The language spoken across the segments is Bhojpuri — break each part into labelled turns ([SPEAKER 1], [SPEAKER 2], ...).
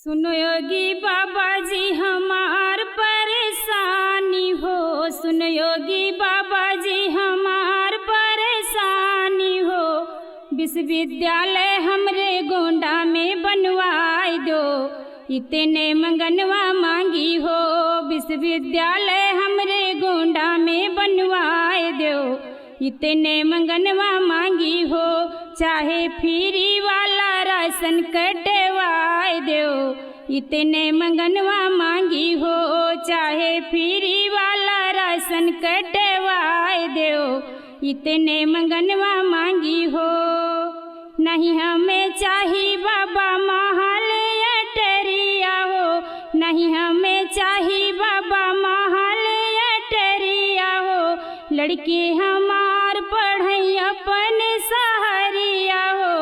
[SPEAKER 1] सुनो योगी बाबा जी हमार परेशानी हो, सुनो योगी बाबा जी हमार परेशानी हो। विश्वविद्यालय हमरे गोंडा में बनवाई दो, इतने मंगनवा मांगी हो। विश्वविद्यालय हमरे गोंडा में बनवाए दो, इतने मंगनवा मांगी हो। चाहे फ्री वाला राशन कटवाए दो, इतने मंगनवा मांगी हो। चाहे फ्री वाला राशन कटवाए दो, इतने मंगनवा मांगी हो। नहीं हमें चाहिए बाबा महल अटरिया हो, नहीं हमें चाहिए बाबा महल अटरिया हो। लड़के हमार पढ़ई अपन सहरिया हो,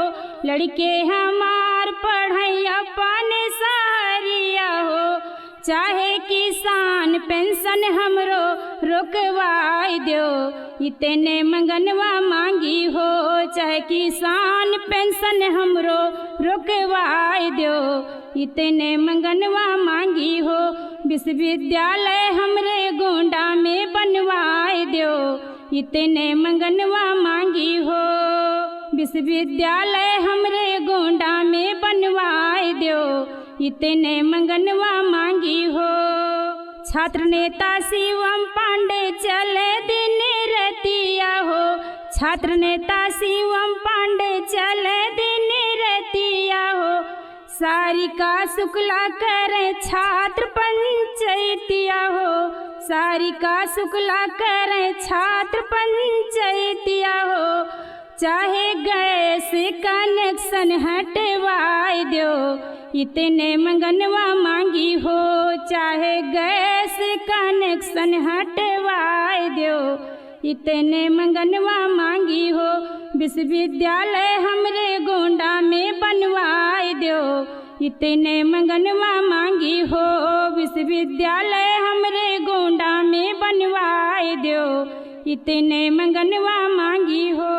[SPEAKER 1] लड़के हमार पढ़ई अपन सहरिया हो। चाहे किसान पेंशन हमरो रोकवाई दो, इतने मंगनवा मांगी हो। चाहे किसान पेंशन हमरो रोकवाई दो, इतने मंगनवा मांगी हो। विश्वविद्यालय हमरे गोंडा में बनवाए दो, इतने मंगनवा मांगी हो। विश्वविद्यालय हमरे गोंडा में बनवाए दो, इतने मंगनवा मांगी हो। छात्र नेता शिवम पांडे चले दिन रतिया हो, छात्र नेता शिवम पांडे चले दिन रतिया हो। सारिका शुक्ला करे छात्र पंचायतिया हो, सारिका शुक्ला करे छात्र पंचायतिया हो। चाहे गैस कनेक्शन हटवाई दो, इतने मंगनवा मांगी हो। चाहे गैस कनेक्शन हटवाई दो, इतने मंगनवा मांगी हो। विश्वविद्यालय हमरे गोंडा में बनवाई दो, इतने मंगनवा मांगी हो। विश्वविद्यालय हमरे गोंडा में बनवाई दो, इतने मंगनवा मांगी हो।